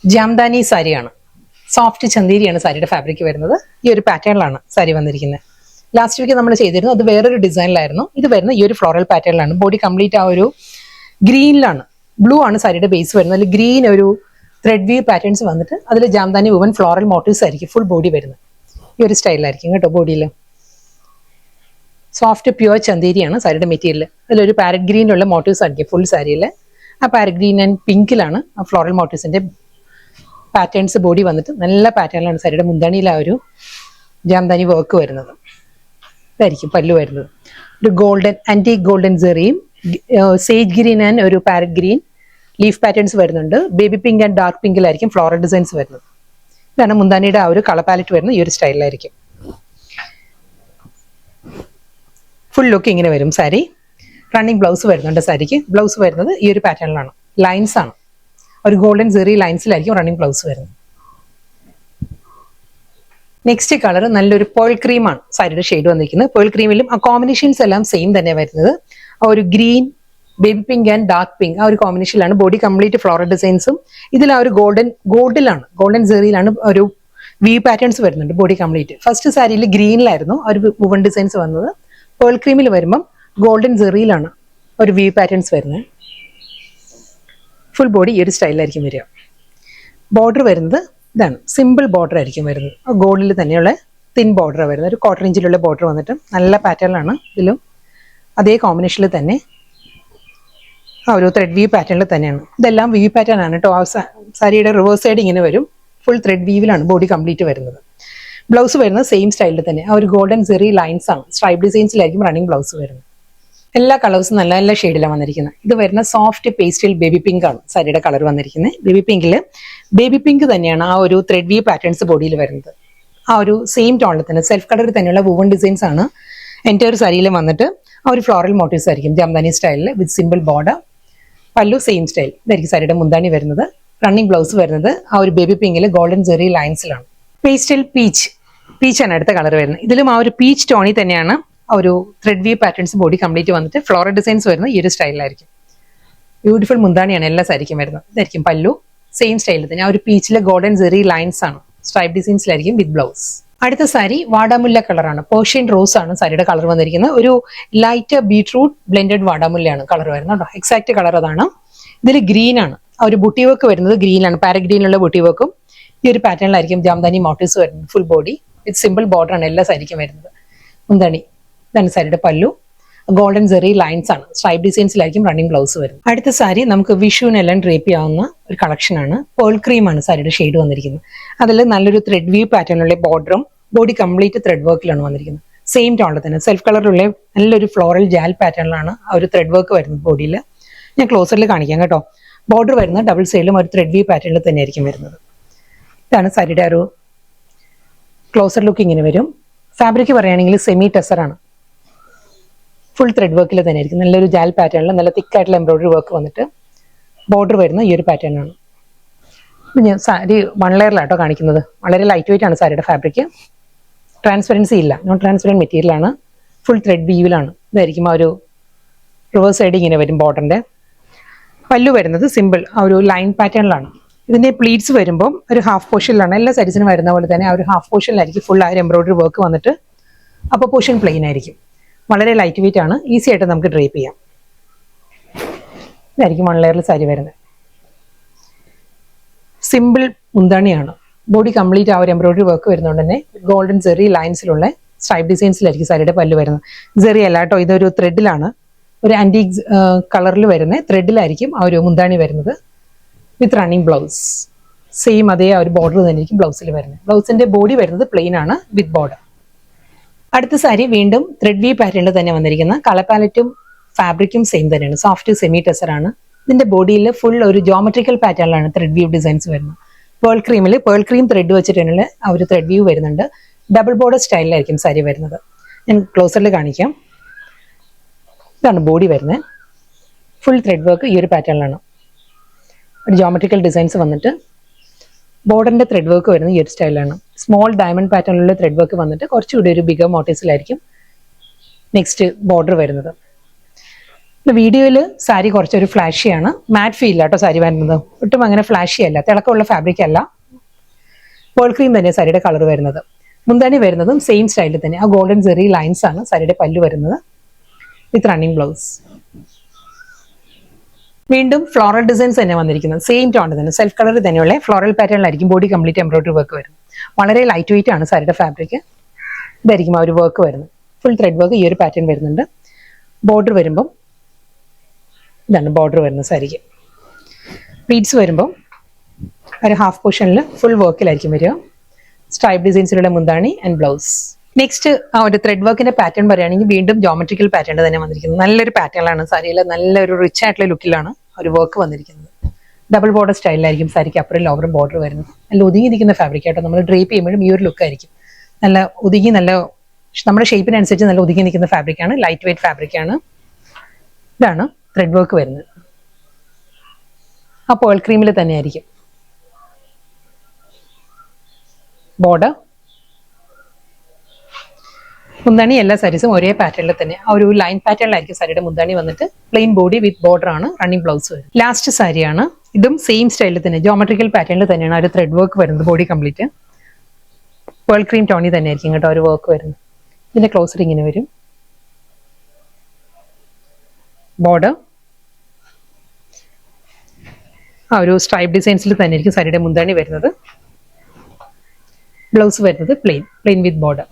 ജാംദാനി സാരിയാണ്. സോഫ്റ്റ് ചന്തേരിയാണ് സാരിയുടെ ഫാബ്രിക് വരുന്നത്. ഈ ഒരു പാറ്റേണിലാണ് സാരി വന്നിരിക്കുന്നത്. ലാസ്റ്റ് വീക്ക് നമ്മൾ ചെയ്തിരുന്നു, അത് വേറൊരു ഡിസൈനിലായിരുന്നു. ഇത് വരുന്ന ഈ ഒരു ഫ്ലോറൽ പാറ്റേണിലാണ്. ബോഡി കംപ്ലീറ്റ് ആ ഒരു ഗ്രീനിലാണ്. ബ്ലൂ ആണ് സാരിയുടെ ബേസ് വരുന്നത്. അതിൽ ഗ്രീൻ ഒരു ത്രെഡ് വീവ് പാറ്റേൺസ് വന്നിട്ട് അതിൽ ജാംദാനി വുവൻ ഫ്ലോറൽ മോട്ടീവ്സ് ആയിരിക്കും ഫുൾ ബോഡി വരുന്നത്. ഈ ഒരു സ്റ്റൈലായിരിക്കും കേട്ടോ ബോഡിയിൽ. സോഫ്റ്റ് പ്യുവർ ചന്തേരിയാണ് സാരിയുടെ മെറ്റീരിയൽ. അതിലൊരു പാരറ്റ് ഗ്രീനിലുള്ള മോട്ടീവ്സ് ആയിരിക്കും ഫുൾ സാരിയിൽ. ആ പാരറ്റ് ഗ്രീൻ ആൻഡ് പിങ്കിലാണ് ആ ഫ്ലോറൽ മോട്ടീവ്സിന്റെ പാറ്റേൺസ് ബോഡി വന്നിട്ട് നല്ല പാറ്റേണിലാണ് സാരിയുടെ മുന്താണിയിൽ ആ ഒരു ജാംദാനി വർക്ക് വരുന്നത്. ഇതായിരിക്കും പല്ലു വരുന്നത്. ഒരു ഗോൾഡൻ ആന്റിക് ഗോൾഡൻ സെറിയും സേജ് ഗ്രീൻ ആൻഡ് ഒരു പാരറ്റ് ഗ്രീൻ ലീഫ് പാറ്റേൺസ് വരുന്നുണ്ട്. ബേബി പിങ്ക് ആൻഡ് ഡാർക്ക് പിങ്കിലായിരിക്കും ഫ്ലോറൽ ഡിസൈൻസ് വരുന്നത്. ഇതാണ് മുന്താനിയുടെ ആ ഒരു കളർ പാലറ്റ് വരുന്നത്. ഈ ഒരു സ്റ്റൈലിലായിരിക്കും ഫുൾ ലുക്ക് ഇങ്ങനെ വരും സാരി. റണ്ണിങ് ബ്ലൗസ് വരുന്നുണ്ട് സാരിക്ക്. ബ്ലൗസ് വരുന്നത് ഈ ഒരു പാറ്റേണിലാണ്. ലൈൻസ് ആണ്, ഒരു ഗോൾഡൻ സെറി ലൈൻസിലായിരിക്കും റണ്ണിങ് ബ്ലൗസ് വരുന്നത്. നെക്സ്റ്റ് കളർ നല്ലൊരു പേൾ ക്രീമാണ് സാരിയുടെ ഷെയ്ഡ് വന്നിരിക്കുന്നത്. പേൾ ക്രീമിലും ആ കോമ്പിനേഷൻസ് എല്ലാം സെയിം തന്നെ വരുന്നത്. ആ ഒരു green, baby pink and dark pink ആ ഒരു കോമ്പിനേഷനിലാണ്. ബോഡി കംപ്ലീറ്റ് ഫ്ലോറൽ ഡിസൈൻസും ഇതിൽ ആ ഒരു ഗോൾഡിലാണ്, ഗോൾഡൻ സെറിയിലാണ് ഒരു വി പാറ്റേൺസ് വരുന്നുണ്ട് ബോഡി കംപ്ലീറ്റ്. ഫസ്റ്റ് സാരിയിൽ ഗ്രീനിലായിരുന്നു ഒരു വുവൺ ഡിസൈൻസ് വന്നത്. പേൾ ക്രീമിൽ വരുമ്പം ഗോൾഡൻ സെറിയിലാണ് ഒരു വി പാറ്റേൺസ് വരുന്നത്. ഫുൾ ബോഡി ഈ ഒരു സ്റ്റൈലിലായിരിക്കും വരിക. ബോർഡർ വരുന്നത് ഇതാണ്, സിമ്പിൾ ബോർഡർ ആയിരിക്കും വരുന്നത്. ഗോൾഡിൽ തന്നെയുള്ള തിൻ ബോർഡർ വരുന്നത്. ഒരു 1/4 ഇഞ്ചിലുള്ള ബോർഡർ വന്നിട്ട് നല്ല പാറ്റേണിലാണ്. ഇതിലും അതേ കോമ്പിനേഷനിൽ തന്നെ ആ ഒരു ത്രെഡ് വി പാറ്റേണിൽ തന്നെയാണ്. ഇതെല്ലാം വി പാറ്റേൺ ആണ് കേട്ടോ. സാരിയുടെ റിവേഴ്സ് സൈഡ് ഇങ്ങനെ വരും. ഫുൾ ത്രെഡ് വീവിലാണ് ബോഡി കംപ്ലീറ്റ് വരുന്നത്. ബ്ലൗസ് വരുന്നത് സെയിം സ്റ്റൈലിൽ തന്നെ. ആ ഒരു ഗോൾഡൻ സെറി ലൈൻസ് ആണ്. സ്ട്രൈപ്പ് ഡിസൈൻസിലായിരിക്കും റണ്ണിങ് ബ്ലൗസ് വരുന്നത്. എല്ലാ കളേഴ്സും നല്ല നല്ല ഷെയ്ഡിലാണ് വന്നിരിക്കുന്നത്. ഇത് വരുന്ന സോഫ്റ്റ് പേസ്റ്റൽ ബേബി പിങ്ക് ആണ് സാരിയുടെ കളർ വന്നിരിക്കുന്നത്. ബേബി പിങ്ക് തന്നെയാണ് ആ ഒരു ത്രെഡ് വി പാറ്റേൺസ് ബോഡിയിൽ വരുന്നത്. ആ ഒരു സെയിം ടോണിൽ തന്നെ സെൽഫ് കളറിൽ തന്നെയുള്ള വുവൺ ഡിസൈൻസ് ആണ് എൻറ്റയർ സാരിയിൽ വന്നിട്ട് ആ ഒരു ഫ്ലോറൽ മോട്ടീവ്സ് ആയിരിക്കും ജാംദാനി സ്റ്റൈലിൽ വിത്ത് സിമ്പിൾ ബോർഡർ. പല്ലു സെയിം സ്റ്റൈൽ. ഇതായിരിക്കും സാരിയുടെ മുന്താണി വരുന്നത്. റണ്ണിങ് ബ്ലൗസ് വരുന്നത് ആ ഒരു ബേബി പിങ്കിൽ ഗോൾഡൻ സെറി ലൈൻസിലാണ്. പേസ്റ്റൽ പീച്ചാണ് അടുത്ത കളർ വരുന്നത്. ഇതിലും ആ ഒരു പീച്ച് ടോണി തന്നെയാണ് ആ ഒരു thread V patterns body complete വന്നിട്ട് ഫ്ലോറൽ ഡിസൈൻസ് വരുന്നത് ഈ ഒരു സ്റ്റൈലിലായിരിക്കും. ബ്യൂട്ടിഫുൾ മുന്താണിയാണ് എല്ലാ സാരിക്കും വരുന്നത്. ഇതായിരിക്കും പല്ലു സെയിം സ്റ്റൈലിൽ തന്നെ. ആ ഒരു പീച്ചിലെ ഗോൾഡൻ സെറി ലൈൻസ് ആണ്. സ്ട്രൈപ്പ് ഡിസൈൻസിലായിരിക്കും വിത്ത് ബ്ലൗസ്. അടുത്ത സാരി വാടാമുല്ല കളറാണ്. പേർഷ്യൻ റോസ് ആണ് സാരിയുടെ കളർ വന്നിരിക്കുന്നത്. ഒരു ലൈറ്റ് ബീട്രൂട്ട് ബ്ലെൻഡഡ് വാടാമുല്ലയാണ് കളർ വരുന്നത് കേട്ടോ. എക്സാക്ട് കളർ അതാണ്. ഇതിൽ ഗ്രീൻ ആണ്. ആ ഒരു ബുട്ടി വർക്ക് വരുന്നത് ഗ്രീനിലാണ്. പാരറ്റ് ഗ്രീനിലുള്ള ബുട്ടി വർക്കും ഈ ഒരു പാറ്റേണിലായിരിക്കും ജാംദാനി മോട്ടീവ്സ് വരുന്നത്. Full body with simple border ആണ് എല്ലാ സാരിക്കും വരുന്നത്. മുന്താണി ഇതാണ് സാരിയുടെ പല്ലു. ഗോൾഡൻ സെറി ലൈൻസ് ആണ്. സ്ട്രൈപ്പ് ഡിസൈൻസിലായിരിക്കും റണ്ണിങ് ബ്ലൗസ് വരുന്നത്. അടുത്ത സാരി നമുക്ക് വിഷുവിനെല്ലാം ഡ്രേപ്പ് ചെയ്യാവുന്ന ഒരു കളക്ഷനാണ്. പേൾ ക്രീം ആണ് സാരിയുടെ ഷെയ്ഡ് വന്നിരിക്കുന്നത്. അതിൽ നല്ലൊരു ത്രെഡ് വ്യൂ പാറ്റേണിലുള്ള ബോർഡറും ബോഡി കംപ്ലീറ്റ് ത്രെഡ് വർക്കിലാണ് വന്നിരിക്കുന്നത്. സെയിം ടോണിൽ തന്നെ സെൽഫ് കളറിലുള്ള നല്ലൊരു ഫ്ലോറൽ ജാൽ പാറ്റേണിലാണ് ആ ഒരു ത്രെഡ് വർക്ക് വരുന്നത് ബോഡിയിൽ. ഞാൻ ക്ലോസറിൽ കാണിക്കാം കേട്ടോ. ബോർഡർ വരുന്നത് ഡബിൾ സൈഡിലും ഒരു ത്രെഡ് വ്യൂ പാറ്റേണിൽ തന്നെ ആയിരിക്കും വരുന്നത്. ഇതാണ് സാരിയുടെ ഒരു ക്ലോസർ ലുക്ക് ഇങ്ങനെ വരും. ഫാബ്രിക് പറയുകയാണെങ്കിൽ സെമി ടെസറാണ്. ഫുൾ ത്രെഡ് വർക്കിൽ തന്നെ ആയിരിക്കും. നല്ലൊരു ജാൽ പാറ്റേണിൽ നല്ല തിക്കായിട്ടുള്ള എംബ്രോയിഡറി വർക്ക് വന്നിട്ട് ബോർഡർ വരുന്ന ഈ ഒരു പാറ്റേൺ ആണ്. ഞാൻ സാരി 1 ലെയറിലാട്ടോ കാണിക്കുന്നത്. വളരെ ലൈറ്റ് വെയിറ്റ് ആണ് സാരിയുടെ ഫാബ്രിക്. ട്രാൻസ്പെറൻസി ഇല്ല, നോൺ ട്രാൻസ്പെറൻറ്റ് മെറ്റീരിയൽ ആണ്. ഫുൾ ത്രെഡ് വീവിലാണ്. ഇതായിരിക്കും ആ ഒരു റിവേഴ്സ് സൈഡ് ഇങ്ങനെ വരും ബോർഡറിന്റെ. പല്ലു വരുന്നത് സിമ്പിൾ ആ ഒരു ലൈൻ പാറ്റേണിലാണ്. ഇതിന്റെ പ്ലീറ്റ്സ് വരുമ്പോൾ ഒരു ഹാഫ് പോർഷനിലാണ്. എല്ലാ സാരീസിനും വരുന്ന പോലെ തന്നെ ആ ഒരു ഹാഫ് പോർഷനിലായിരിക്കും ഫുൾ ആ ഒരു എംബ്രോയിഡറി വർക്ക് വന്നിട്ട് അപ്പോൾ പോർഷൻ പ്ലെയിൻ ആയിരിക്കും. വളരെ ലൈറ്റ് വെയിറ്റ് ആണ്. ഈസി ആയിട്ട് നമുക്ക് ഡ്രേപ്പ് ചെയ്യാം. ഇതായിരിക്കും 1 ലെയറിൽ സാരി വരുന്നത്. സിമ്പിൾ മുന്താണിയാണ്. ബോഡി കംപ്ലീറ്റ് ആ ഒരു എംബ്രോയിഡറി വർക്ക് വരുന്നതുകൊണ്ട് തന്നെ ഗോൾഡൻ സെറി ലൈൻസിലുള്ള സ്ട്രൈപ്പ് ഡിസൈൻസിലായിരിക്കും സാരിയുടെ പല്ലു വരുന്നത്. സെറി അല്ല കേട്ടോ, ഇതൊരു ത്രെഡിലാണ്. ഒരു ആന്റിക് കളറിൽ വരുന്ന ത്രെഡിലായിരിക്കും ആ ഒരു മുന്താണി വരുന്നത് വിത്ത് റണ്ണിങ് ബ്ലൗസ്. സെയിം അതേ ആ ഒരു ബോർഡർ തന്നെ ആയിരിക്കും ബ്ലൗസിൽ വരുന്നത്. ബ്ലൗസിന്റെ ബോഡി വരുന്നത് പ്ലെയിൻ ആണ് വിത്ത് ബോർഡർ. അടുത്ത സാരി വീണ്ടും ത്രെഡ് വി പാറ്റേണിൽ തന്നെ വന്നിരിക്കുന്ന കളർ പാലറ്റും ഫാബ്രിക്കും സെയിം തന്നെയാണ്. സോഫ്റ്റ് സെമി ടെസർ ആണ്. ഇതിന്റെ ബോഡിയിൽ ഫുൾ ഒരു ജോമെട്രിക്കൽ പാറ്റേണിലാണ് ത്രെഡ് വ്യൂ ഡിസൈൻസ് വരുന്നത്. പേൾ ക്രീം ത്രെഡ് വെച്ചിട്ടുള്ള ആ ഒരു ത്രെഡ് വ്യൂ വരുന്നുണ്ട്. ഡബിൾ ബോർഡർ സ്റ്റൈലിലായിരിക്കും സാരി വരുന്നത്. ഞാൻ ക്ലോസറിൽ കാണിക്കാം. ഇതാണ് ബോഡി വരുന്നത്. ഫുൾ ത്രെഡ് വർക്ക് ഈ ഒരു പാറ്റേണിലാണ്. ഒരു ജോമെട്രിക്കൽ ഡിസൈൻസ് വന്നിട്ട് ബോർഡറിന്റെ ത്രെഡ് വർക്ക് വരുന്നത് ഈ ഒരു സ്റ്റൈലാണ്. സ്മോൾ ഡയമണ്ട് പാറ്റേണിലുള്ള ത്രെഡ് വർക്ക് വന്നിട്ട് കുറച്ചുകൂടി ഒരു ബിഗർ മോട്ടീവ്സിലായിരിക്കും നെക്സ്റ്റ് ബോർഡർ വരുന്നത്. വീഡിയോയിൽ സാരി കുറച്ചൊരു ഫ്ലാഷിയാണ്, മാറ്റ് ഫീൽ കേട്ടോ സാരി വരുന്നത്, ഒട്ടും അങ്ങനെ ഫ്ലാഷി അല്ല, തിളക്കമുള്ള ഫാബ്രിക് അല്ല. പേൾ ക്രീം തന്നെ സാരിയുടെ കളർ വരുന്നത്. മുന്താണി വരുന്നതും സെയിം സ്റ്റൈലിൽ തന്നെ ആ ഗോൾഡൻ ജെറി ലൈൻസ് ആണ് സാരിയുടെ പല്ലു വരുന്നത്, വിത്ത് റണ്ണിങ് ബ്ലൗസ്. വീണ്ടും ഫ്ലോറൽ ഡിസൈൻസ് തന്നെ വന്നിരിക്കുന്നത്, സെയിം ടോൺ തന്നെ, സെൽഫ് കളറിൽ തന്നെയുള്ള ഫ്ലോറൽ പാറ്റേണിലായിരിക്കും ബോഡി കംപ്ലീറ്റ് എംബ്രോയിഡറി വർക്ക് വരുന്നത്. വളരെ ലൈറ്റ് വെയിറ്റ് ആണ് സാരിയുടെ ഫാബ്രിക്. ഇതായിരിക്കും ആ ഒരു വർക്ക് വരുന്നത്, ഫുൾ ത്രെഡ് വർക്ക് ഈ ഒരു പാറ്റേൺ വരുന്നുണ്ട്. ബോർഡർ വരുമ്പം ഇതാണ് ബോർഡർ വരുന്നത് സാരിക്ക്. പ്ലീറ്റ്സ് വരുമ്പം ഒരു ഹാഫ് പോർഷനിൽ ഫുൾ വർക്കിലായിരിക്കും വരിക. സ്ട്രൈപ്പ് ഡിസൈൻസിലുള്ള മുന്താണി ആൻഡ് ബ്ലൗസ്. നെക്സ്റ്റ് ആ ഒരു ത്രെഡ് വർക്കിന്റെ പാറ്റേൺ പറയുകയാണെങ്കിൽ വീണ്ടും ജോമെട്രിക്കൽ പാറ്റേൺ തന്നെ വന്നിരിക്കുന്നത്. നല്ലൊരു പാറ്റേണിലാണ് സാരിയിൽ, നല്ലൊരു റിച്ച് ആയിട്ടുള്ള ലുക്കിലാണ് ഒരു വർക്ക് വന്നിരിക്കുന്നത്. ഡബിൾ ബോർഡർ സ്റ്റൈലിലായിരിക്കും സാരിക്ക് അപ്പുറം ലോവറും ബോർഡർ വരുന്നത്. നല്ല ഒതുങ്ങിയിരിക്കുന്ന ഫാബ്രിക് ആയിട്ട് നമ്മൾ ഡ്രേപ്പ് ചെയ്യുമ്പോഴും ഈ ഒരു ലുക്ക് ആയിരിക്കും. നല്ല ഒതുങ്ങി, നല്ല നമ്മുടെ ഷേപ്പിനനുസരിച്ച് നല്ല ഒതുങ്ങി നിൽക്കുന്ന ഫാബ്രിക് ആണ്, ലൈറ്റ് വെയിറ്റ് ഫാബ്രിക് ആണ്. ഇതാണ് ത്രെഡ് വർക്ക് വരുന്നത്. ആ പേൾ ക്രീമിൽ തന്നെ ആയിരിക്കും ബോർഡർ. മുന്താണി എല്ലാ സാരീസും ഒരേ പാറ്റേണിൽ തന്നെ ആ ഒരു ലൈൻ പാറ്റേണിലായിരിക്കും സാരിയുടെ മുന്താണി വന്നിട്ട്. പ്ലെയിൻ ബോഡി വിത്ത് ബോർഡർ ആണ്, റണ്ണിങ് ബ്ലൗസ് വരും. ലാസ്റ്റ് സാരിയാണ്, ഇതും സെയിം സ്റ്റൈലിൽ തന്നെ ജോമെട്രിക്കൽ പാറ്റേണിൽ തന്നെയാണ് ആ ഒരു ത്രെഡ് വർക്ക് വരുന്നത്. Body complete pearl cream Tony തന്നെ ആയിരിക്കും കേട്ടോ ഒരു വർക്ക് വരുന്നത്. ഇതിന്റെ ക്ലോസർ ഇങ്ങനെ വരും. ബോർഡർ ആ ഒരു സ്ട്രൈപ്പ് ഡിസൈൻസിൽ തന്നെ ആയിരിക്കും സാരിയുടെ മുന്താണി വരുന്നത്. ബ്ലൗസ് വരുന്നത് പ്ലെയിൻ വിത്ത് ബോർഡർ.